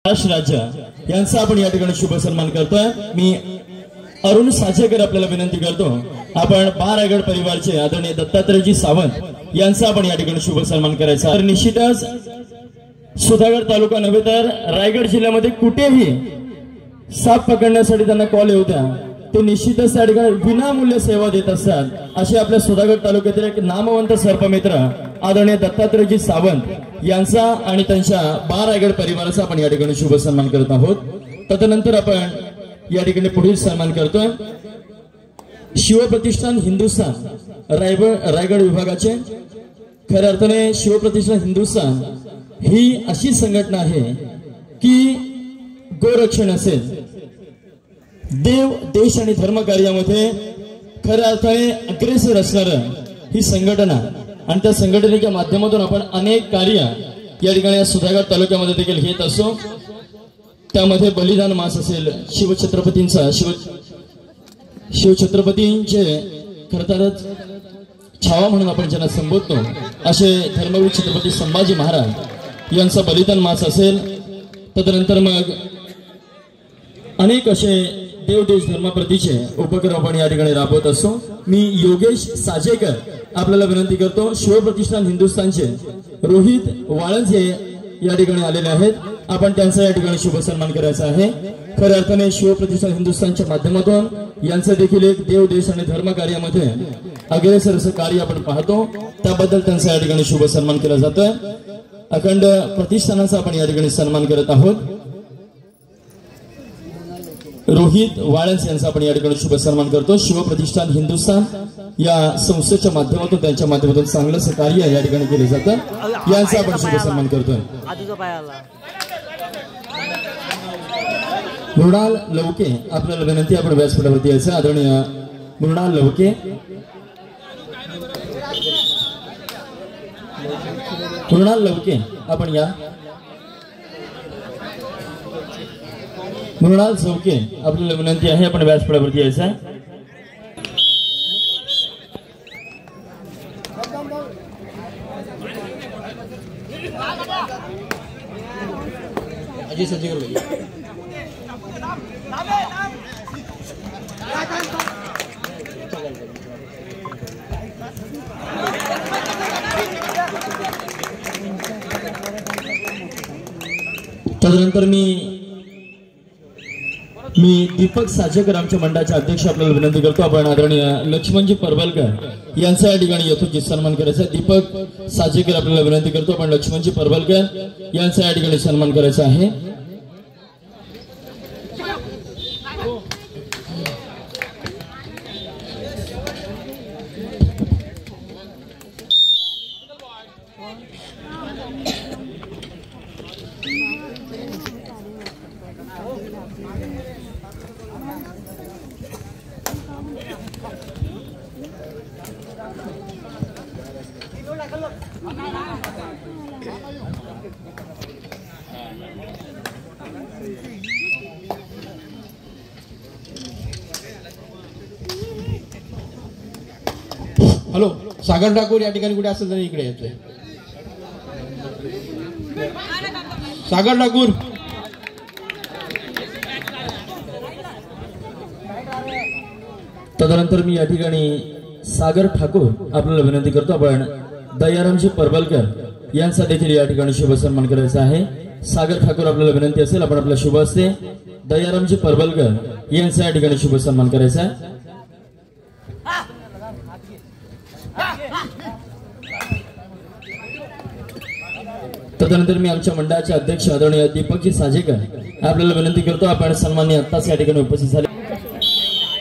महाराष्ट्र राज्य यांचा आपण या ठिकाणी शुभ सन्मान करतोय। मी अरुण साजेकर आपल्याला विनंती करतो, आपण रायगड परिवारचे आदरणीय दत्तात्रयजी सावंत यांचा आपण या ठिकाणी शुभ सन्मान करायचा। तर निश्चितच सुधागड तालुका नव्हे तर रायगड जिल्ह्यामध्ये कुठेही साप पकडण्यासाठी त्यांना कॉल येऊ द्या, ते निश्चितच त्या ठिकाणी विनामूल्य सेवा देत असतात। असे आपल्या सुधागड तालुक्यातील एक नामवंत सर्पमित्र आदरणीय दत्तात्रयजी सावंत यांचा आणि त्यांच्या रायगड परिवाराचा आपण या ठिकाणी शुभ सन्मान करत आहोत। तदनंतर आपण या ठिकाणी पुढील सन्मान करतोय शिवप्रतिष्ठान हिंदुस्थान रायगड विभागाचे। खऱ्या अर्थाने शिवप्रतिष्ठान हिंदुस्थान ही अशी संघटना आहे की गोरक्षण असेल, देव देश आणि धर्म कार्यामध्ये खऱ्या अर्थाने अग्रेसर असणार ही संघटना, आणि त्या संघटनेच्या माध्यमातून आपण अनेक कार्य या ठिकाणी सुधागड तालुक्यामध्ये देखील घेत असतो। त्यामध्ये बलिदान मास असेल, शिवछत्रपतींचा शिवछत्रपतींचे खरंतरच छावा म्हणून आपण ज्यांना संबोधतो असे धर्मवीर छत्रपती संभाजी महाराज यांचा बलिदान मास असेल। तदनंतर मग अनेक असे देव देश धर्माप्रतीचे उपक्रम आपण या ठिकाणी राबवत असतो। मी योगेश साजेकर आपल्याला विनंती करतो, शिवप्रतिष्ठान हिंदुस्थानचे रोहित वाळंजे या ठिकाणी आलेले आहेत, आपण त्यांचा या ठिकाणी शुभ सन्मान करायचा आहे। खऱ्या अर्थाने शिवप्रतिष्ठान हिंदुस्थानच्या माध्यमातून यांचं देखील एक देव देश आणि धर्म कार्यामध्ये अग्रेसर असं कार्य आपण पाहतो, त्याबद्दल त्यांचा या ठिकाणी शुभ सन्मान केला जातोय। अखंड प्रतिष्ठानाचा आपण या ठिकाणी सन्मान करत आहोत। रोहित वाळंज यांचा आपण या ठिकाणी शुभ सन्मान करतो। शिवप्रतिष्ठान हिंदुस्थान या संस्थेच्या माध्यमातून त्यांच्या माध्यमातून चांगलं कार्य या ठिकाणी केले जातं, यांचा आपण शुभ सन्मान करतोय। मृणाल लवके आपल्याला विनंती, आपण व्यासपीठावरती यायचं। आदरणीय मृणाल लवके, मृणाल लवके आपण या। मृणाल चौके आपल्याला विनंती आहे, आपण व्यासपीठावरती यायचं। अजय सज्जेकर भैया तदनंतर मी दीपक साजेकर आमच्या मंडळाचे अध्यक्ष आपल्याला विनंती करतो, आपण आदरणीय लक्ष्मणजी परबलकर यांचा या ठिकाणी यथोचित सन्मान करायचा। दीपक साजेकर आपल्याला विनंती करतो, आपण लक्ष्मणजी परबलकर यांचा या ठिकाणी सन्मान करायचा आहे। हॅलो, सागर ठाकूर या ठिकाणी कुठे असेल तर इकडे यायचंय। सागर ठाकूर, तदनंतर मी या ठिकाणी सागर ठाकूर आपल्याला विनंती करतो, आपण दयारामजी परबलकर यांचा देखील या ठिकाणी शुभ सन्मान करायचा आहे। सागर ठाकूर आपल्याला विनंती असेल, आपण आपला शुभ हस्ते दयारामजी परबलकर यांचा या ठिकाणी शुभ सन्मान करायचा आहे। तदनंतर मी आमच्या मंडळाचे अध्यक्ष आदरणीय दीपकजी साजेकर आपल्याला विनंती करतो, आपण सन्माननीय आत्ताच या ठिकाणी उपस्थित झाले।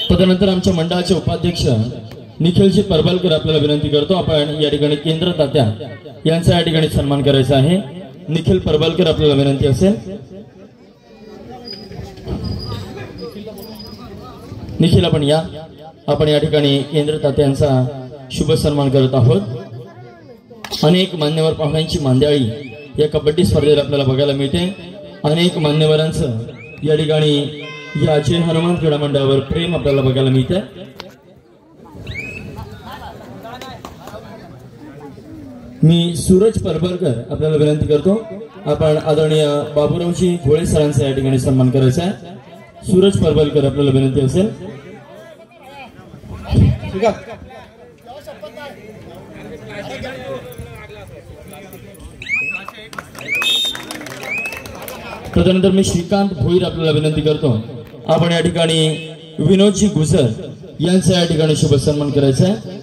तदनंतर आमच्या मंडळाचे उपाध्यक्ष निखिलजी परबलकर आपल्याला विनंती करतो, आपण या ठिकाणी केंद्र तात्या यांचा या ठिकाणी सन्मान करायचा आहे। निखिल परबलकर आपल्याला विनंती असेल, निखिल आपण या, आपण या ठिकाणी केंद्र तात्यांचा शुभ सन्मान करत आहोत। अनेक मान्यवर पाहुण्यांची मांदियाळी या कबड्डी स्पर्धेत आपल्याला बघायला मिळते। अनेक मान्यवरांचं या ठिकाणी या जय हनुमान क्रीडा मंडळावर प्रेम आपल्याला बघायला मिळते। मी सूरज परबलकर आपल्याला विनंती करतो, आपण आदरणीय बाबूरावजी घोळे सरांचा या ठिकाणी सन्मान करायचा आहे. सूरज परबलकर आपल्याला विनंती असेल. तदनंतर मी श्रीकांत भोईर आपल्याला विनंती करतो. आपण या ठिकाणी विनोदजी गुजर यांचा या ठिकाणी शुभ सन्मान करायचा आहे.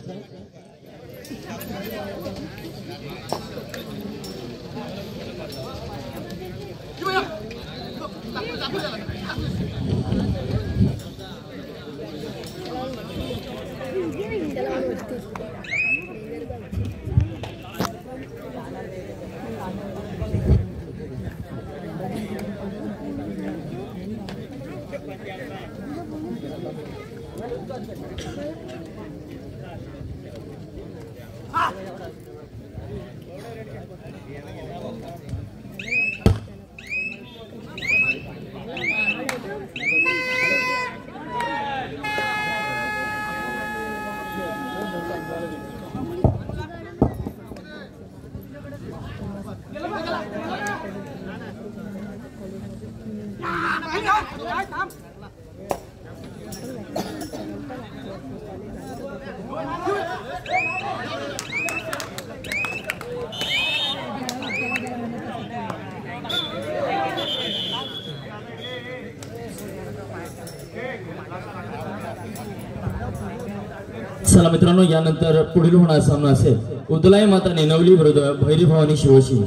चला मित्रांनो, यानंतर पुढील होणारा सामना असेल उदलाई माता निनवली विरुद्ध भैरी भवानी शिवोशी.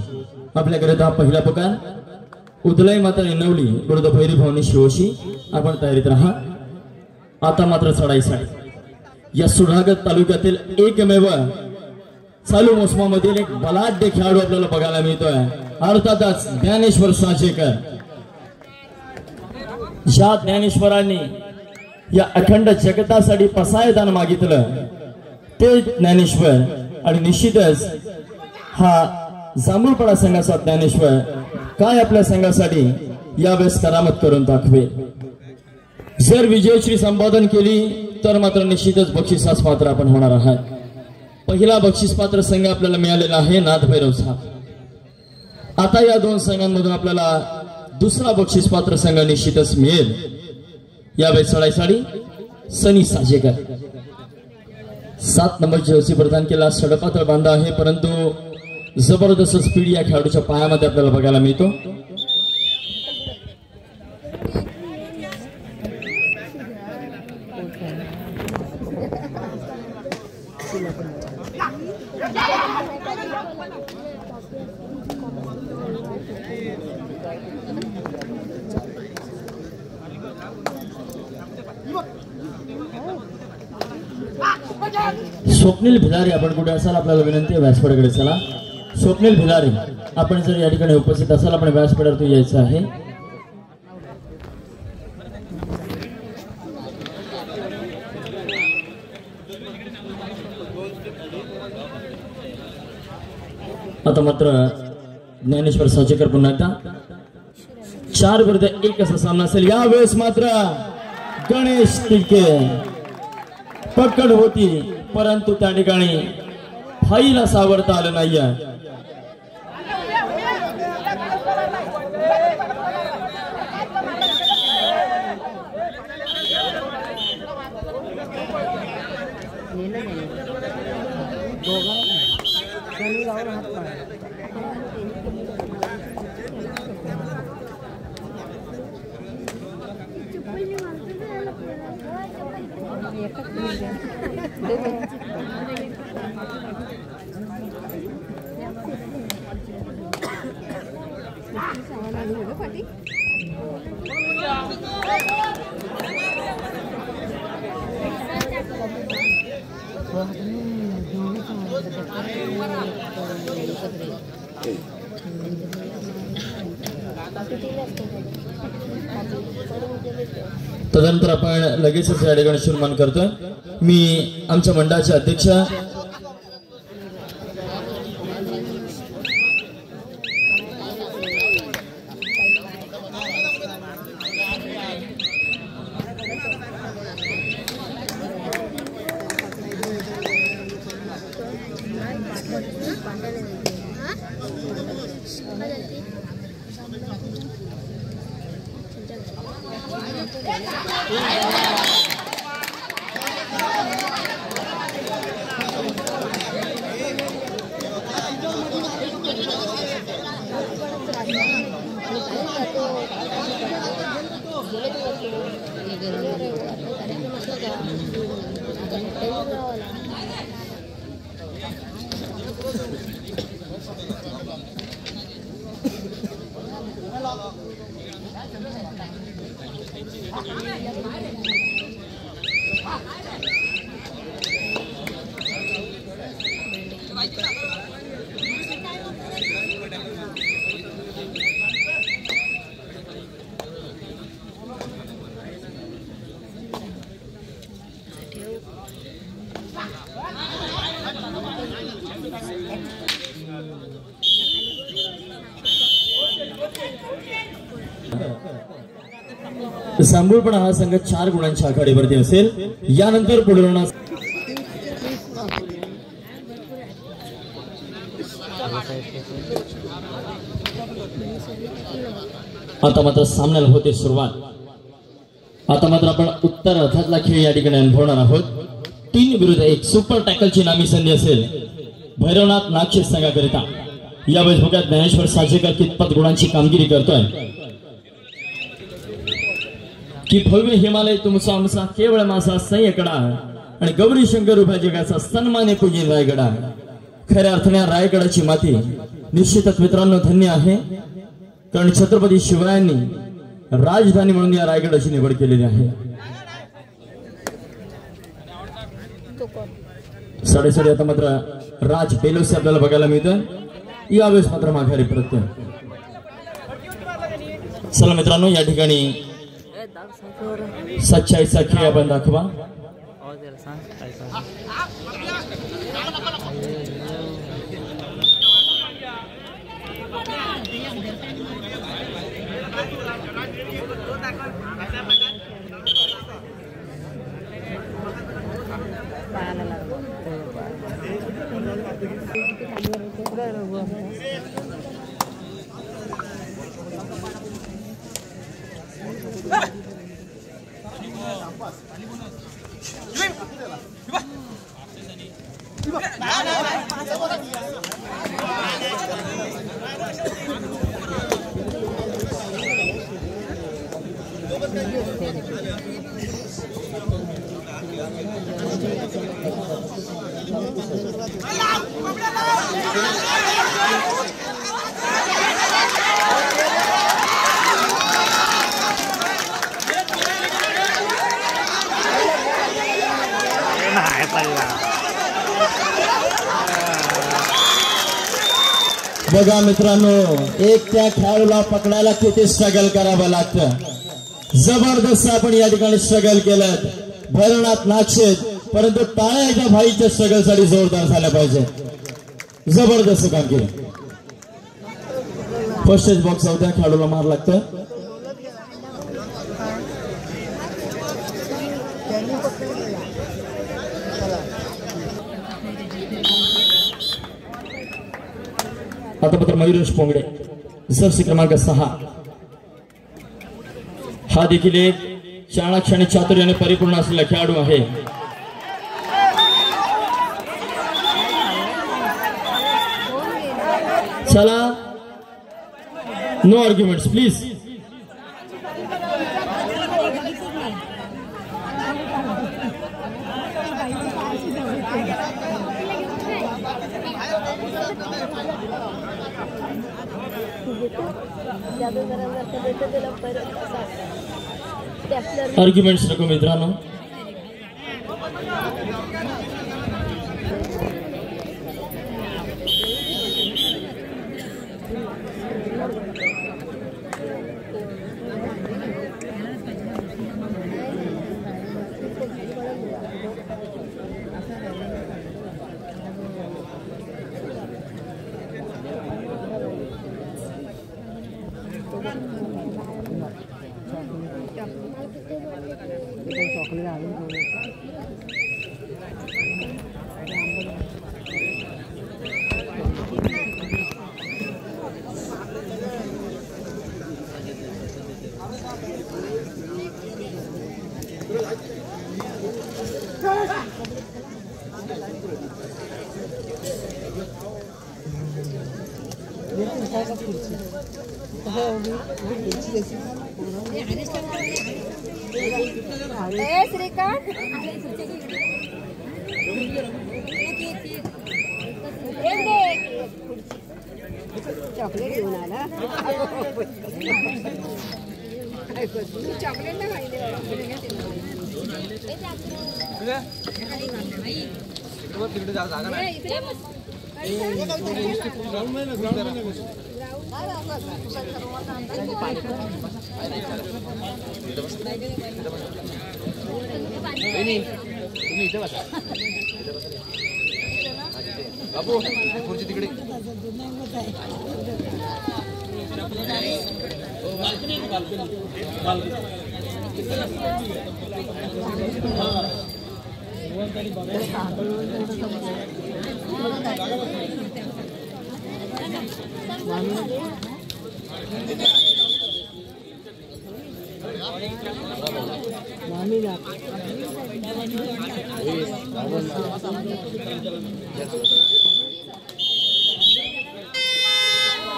आपल्याकडे हा पहिला प्रकार उदलाई माता निनवली विरुद्ध भैरी भवानी शिवोशी. आपण तयारीत राहा. आता मात्र चढाईसाठी या सुधागड तालुक्यातील एकमेव चालू मोसमामधील एक बलाढ्य खेळाडू आपल्याला बघायला मिळतोय, अर्थातच ज्ञानेश्वर साजेकर. ज्या ज्ञानेश्वरांनी या अखंड जगतासाठी पसायदान मागितलं ते ज्ञानेश्वर, आणि निश्चितच हा जांभूळपाडा संघाचा ज्ञानेश्वर काय आपल्या संघासाठी यावेळेस करामत करून दाखवेल. जर विजयश्री संपादन केली तर मात्र निश्चितच बक्षिसास पात्र आपण होणार आहात. पहिला बक्षीस पात्र संघ आपल्याला मिळालेला आहे नाथभैरवचा. आता या दोन संघांमधून आपल्याला दुसरा बक्षीस पात्र संघ निश्चितच मिळेल. यावेळेस चढाईसाठी सनी साजेकर 7 नंबर जर्सी प्रदान केला. षडपात्र बांधा आहे, परंतु जबरदस्त स्पीड या खेळाडूच्या पायामध्ये आपल्याला बघायला मिळतो. स्वप्नील भिलारे आपण कुठे असाल आपल्याला विनंती आहे व्यासपीठाकडे चला. स्वप्नील भिलारे आपण जर या ठिकाणी उपस्थित असाल आपण व्यासपीठावरती यायचं आहे. आता मात्र ज्ञानेश्वर साजेकर पुन्हा एकदा 4 विरुद्ध 1 असा सामना असेल. यावेळेस मात्र गणेश तिलके पकड होती, परंतु त्या ठिकाणी फाईला सावरता आलं नाहीये. तदनंतर आपण लगेचच या ठिकाणी सन्मान करतोय. मी आमच्या मंडळाचे अध्यक्ष सांगूळपणा हा संघ 4 गुणांच्या आघाडीवरती असेल. यानंतर पुढे होणार आता मात्र सामन्याला होते सुरुवात. आता मात्र आपण उत्तर अर्थातला खेळ या ठिकाणी अनुभवणार आहोत. 3 विरुद्ध 1 सुपर टॅकलची नामी संधी असेल भैरवनाथ नागशेत संघाकरिता. यावेळेस बघा ज्ञानेश्वर साजेकर कितपत गुणांची कामगिरी करतोय की भव्य हिमालय तुमचा आमचा केवळ माझा सह्यकडा आणि गौरी शंकर उभ्या जगाचा सन्मान पूजी रायगडा. खऱ्या अर्थाने रायगडाची माती निश्चितच मित्रांनो धन्य आहे, कारण छत्रपती शिवरायांनी राजधानी म्हणून या रायगडाची निवड केलेली आहे. साडेसाडे आता मात्र राज पेलोसे आपल्याला बघायला मिळतं. यावेळेस मात्र माघारी प्रत्यय. चला मित्रांनो या ठिकाणी सच्चाईचा खेळ आपण दाखवा. बघा मित्रांनो, एक त्या खेळाडूला पकडायला किती स्ट्रगल करावं लागतं. जबरदस्त आपण या ठिकाणी स्ट्रगल केलं भैरवनाथ नागशेत, परंतु टाळ्या एका भाईच्या स्ट्रगल साठी जोरदार झाल्या पाहिजे. जबरदस्त कामगिरी. फर्स्ट एज बॉक्स होत्या खेळाडूला मार लागतं. आता मात्र मयुरेश पोंगडे जर्सी क्रमांक 6. हा देखील एक चाणाक्ष आणि चातुर्याने परिपूर्ण असलेला खेळाडू आहे. चला नो आर्ग्युमेंट्स प्लीज. आर्ग्युमेंट्स नको मित्रांनो. चॉकलेट घेऊन आला चॉकलेट ना खायला बाबू खुर्ची तिकडे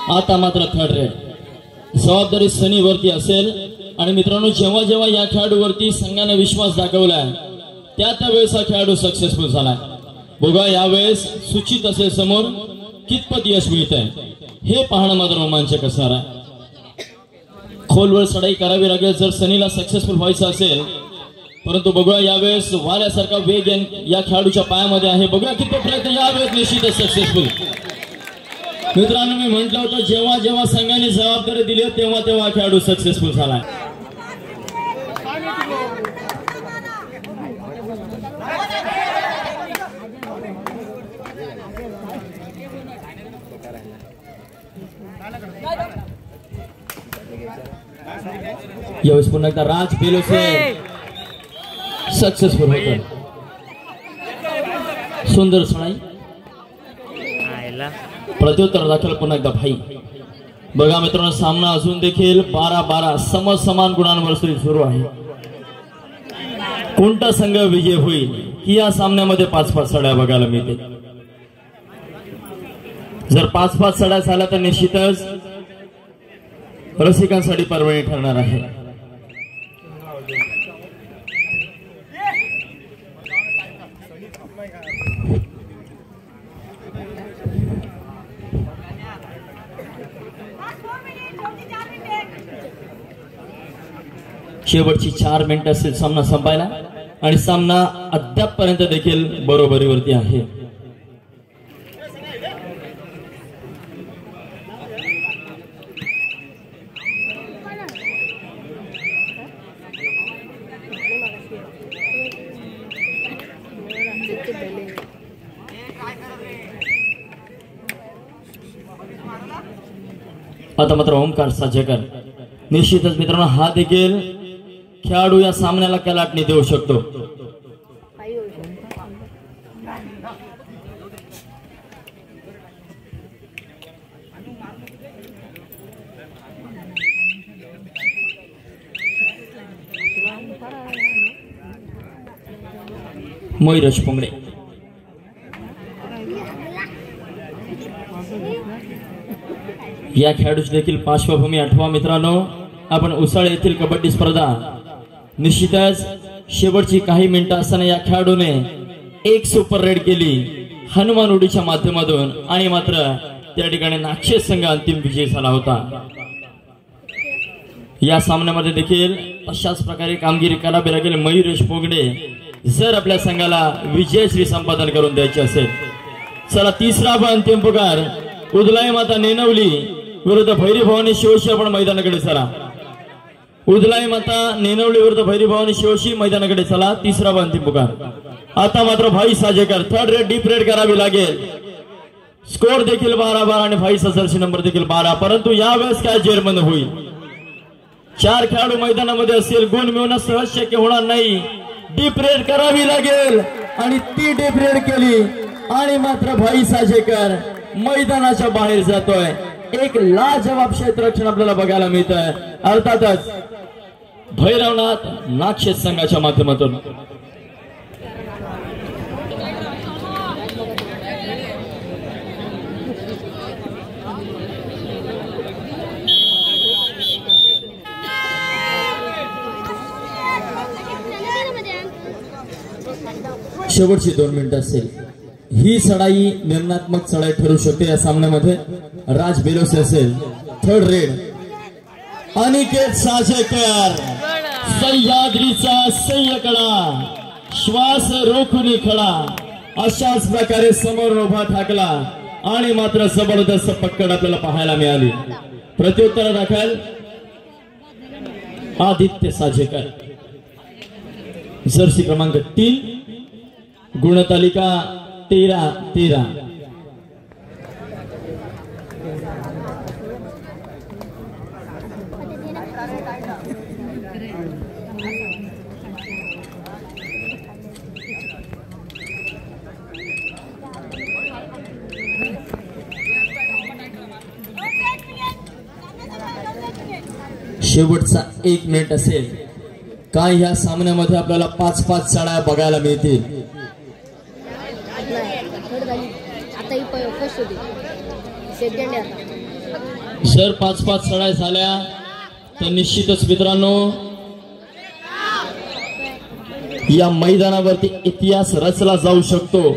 आता मात्र थर्ड रेड जबाबदारी सनीवरती असेल आणि मित्रांनो जेव्हा जेव्हा या खेळाडूवरती संघाने विश्वास दाखवलाय त्या वेळेस हा खेळाडू सक्सेसफुल झालाय. बघा यावेळेस सूचित असेल समोर कितपत यश मिळत आहे हे पाहणं मात्र रोमांचक असणार आहे. खोलवर चढाई करावी लागेल जर सनीला सक्सेसफुल व्हायचं असेल, परंतु बघूया यावेळेस वाऱ्यासारखा वेग या खेळाडूच्या पायामध्ये आहे. बघूया किती प्रयत्न यावेळेस निश्चितच सक्सेसफुल. मित्रांनो मी म्हटलं होतं जेव्हा जेव्हा संघाने जबाबदारी दिली तेव्हा तेव्हा खेळाडू सक्सेसफुल झाला. यावेळेस पुन्हा एकदा राज पेलोसे सक्सेसफुल होत. सुंदर सणाई प्रत्युत्तर दाखल पुन्हा एकदा भाई. बघा मित्रांनो सामना अजून देखील 12-12 समान गुणांवर सुरू आहे. कोणता संघ विजय होईल की या सामन्यामध्ये 5-5 सड्या बघायला मिळते. जर 5-5 सड्या झाल्या तर निश्चितच रसिकांसाठी पर्वणी ठरणार आहे. शेवटची 4 मिनिटं असेल सामना संपायला आणि सामना अद्यापपर्यंत देखील बरोबरीवरती आहे. आता मात्र ओमकार साजेकर निश्चितच मित्रांनो हा देखील खेळाडू या सामन्याला कलाटणी देऊ शकतो. मयूरज पोंगडे या खेळाडूची देखील पार्श्वभूमी आठवा. मित्रांनो आपण उसाळ येथील कबड्डी स्पर्धा निश्चितच शेवटची काही मिनिटं असताना या खेळाडूने एक सुपर रेड केली हनुमान उडीच्या माध्यमातून आणि मात्र त्या ठिकाणी नाक्षेस संघ अंतिम विजयी झाला होता. या सामन्यामध्ये देखील अशाच प्रकारे कामगिरी करावी लागेल मयूरेश पोगडे जर आपल्या संघाला विजयश्री संपादन करून द्यायचे असेल. चला तिसरा अंतिम पुकार उदलाई माता नेनवली विरुद्ध भैरी भवानी शिवशी आपण मैदानाकडे चला. उदलाई माता नेनवली विरुद्ध भैरी भवानी शिवशी मैदानाकडे चला. तिसरा अंतिम पुकार. आता मात्र भाई साजेकर थर्ड रेड डीप रेड करावी लागेल. स्कोर देखील 12-12 आणि भाईचा जर्सी नंबर देखील 12. परंतु यावेळेस काय जेरबंद होईल. 4 खेळाडू मैदानामध्ये असेल गुण मिळवणं सहज शक्य होणार नाही. डीप रेड करावी लागेल आणि ती डीप रेड केली आणि मात्र भाई साजेकर मैदानाच्या बाहेर जातोय. एक लाजवाब क्षेत्ररक्षण आपल्याला बघायला मिळत आहे. अर्थातच भैरवनाथ नाक्षेस संघाच्या माध्यमातून. शेवटची 2 मिनिटं असेल. ही चढाई निर्णात्मक चढाई ठरू शकते या सामन्यामध्ये. राज बेलोसे असेल, थर्ड रेड. अनिकेत साजेकर, सह्याद्रीचा सह्यकडा, श्वास रोखून खडा, अशाच प्रकारे समोर उभा ठाकला आणि मात्र जबरदस्त पकड आपल्याला पाहायला मिळाली. प्रत्युत्तर दाखल आदित्य साजेकर, जर्सी क्रमांक 3, गुणतालिका 13-13. शेवटचा 1 मिनिट असेल. काय ह्या सामन्यामध्ये आपल्याला 5-5 चढाया बघायला मिळतील. जर 5-5 चढाया झाल्या तर निश्चितच मित्रांनो या मैदानावरती इतिहास रचला जाऊ शकतो.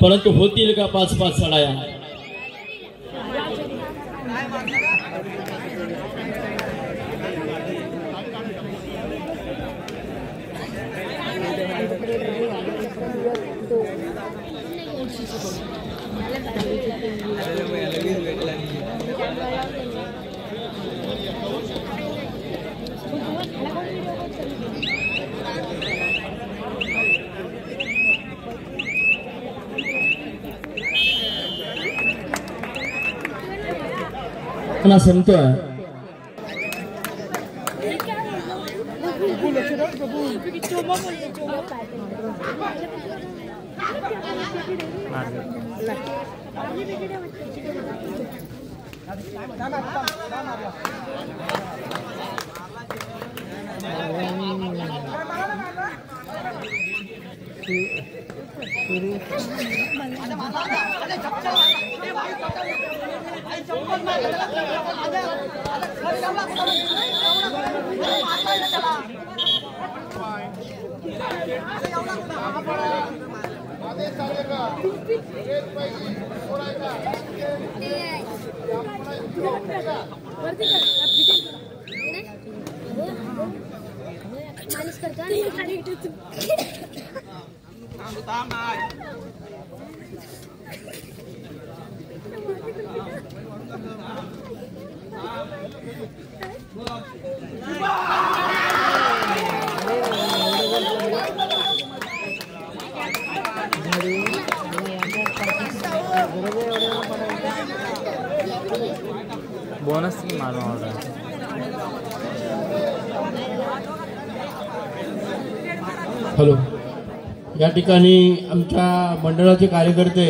परंतु होतील का 5-5 चढाया? संपतोय. बोनस मारून ऑर्डर. हॅलो, या ठिकाणी आमच्या मंडळाचे कार्यकर्ते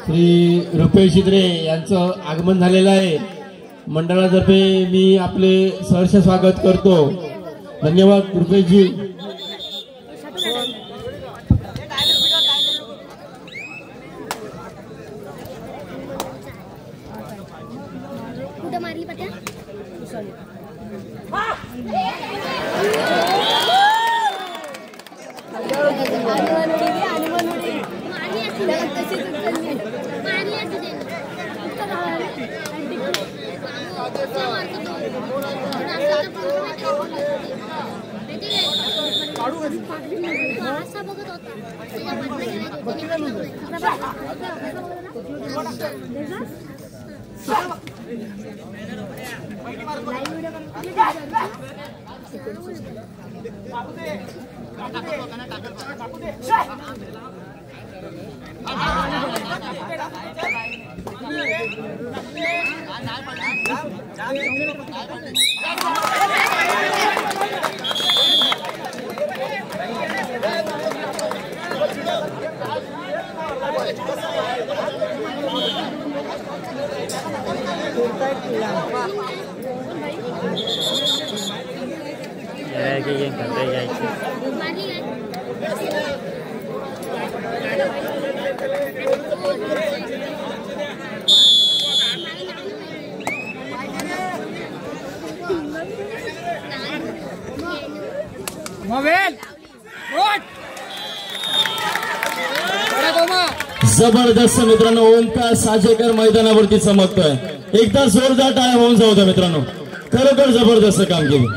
श्री रुपेश शिद्रे यांचं आगमन झालेलं आहे. मंडळातर्फे मी आपले सहर्ष स्वागत करतो. धन्यवाद रुपेशजी. जबरदस्त मित्रांनो, ओमकार साजेकर मैदानावरती चमकतोय. एकदा जोरदार टाळ्या होऊन जाऊ द्या मित्रांनो, खरोखर जबरदस्त कामगिरी.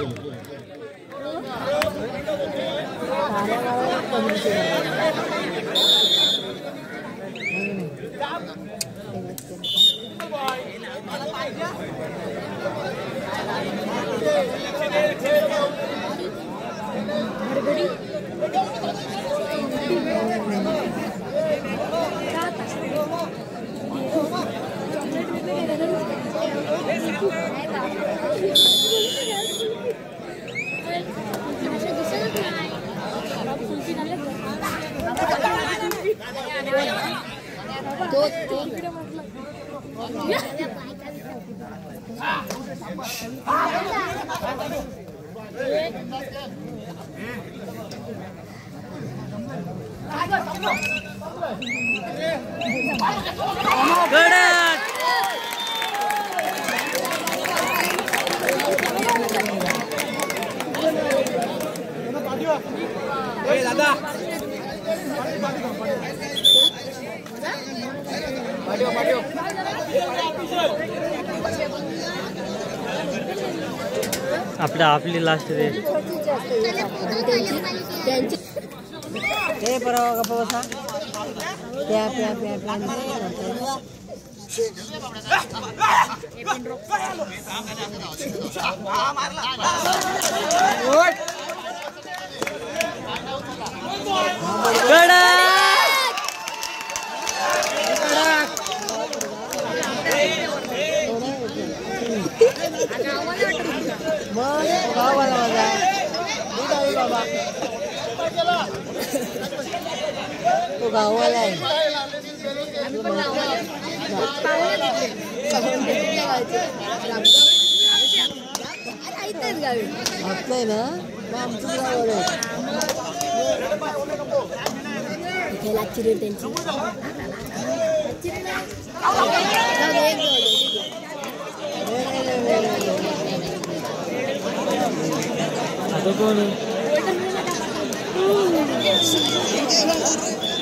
आपली लास्ट रेस ते बरोबर गप्पा बसा. प्या प्या प्या प्या गावाला माझा बाबा तो गावाला आहे. आपलंय ना आमचं गावाला इथे लागची रेट त्यांची.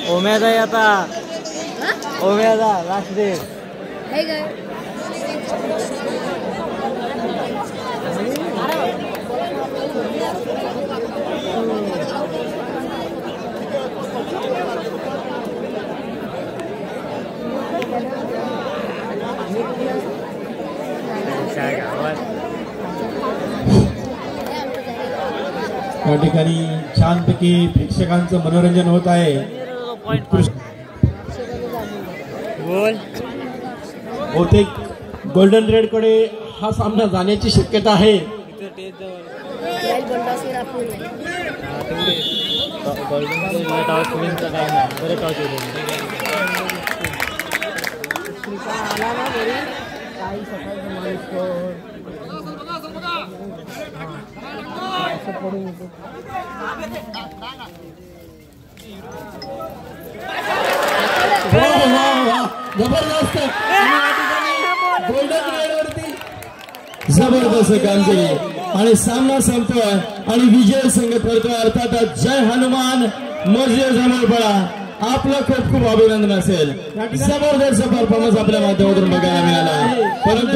ओम्याचा आहे आता, ओम्याचा लास्ट रेस. या ठिकाणी छानपैकी प्रेक्षकांचं मनोरंजन होत आहे. बहुतेक गोल्डन रेड कडे हा सामना जाण्याची शक्यता आहे. जबरदस्त गोल्डन रेड वरती जबरदस्त कामगिरी आणि सामना संपतोय आणि विजय संघ करतोय. अर्थातच जय हनुमान मर्जी जमळ पडा. आपलं खूप खूप अभिनंदन असेल. जबरदस्त परफॉर्मन्स आपल्या माध्यमातून बघायला मिळाला, परंतु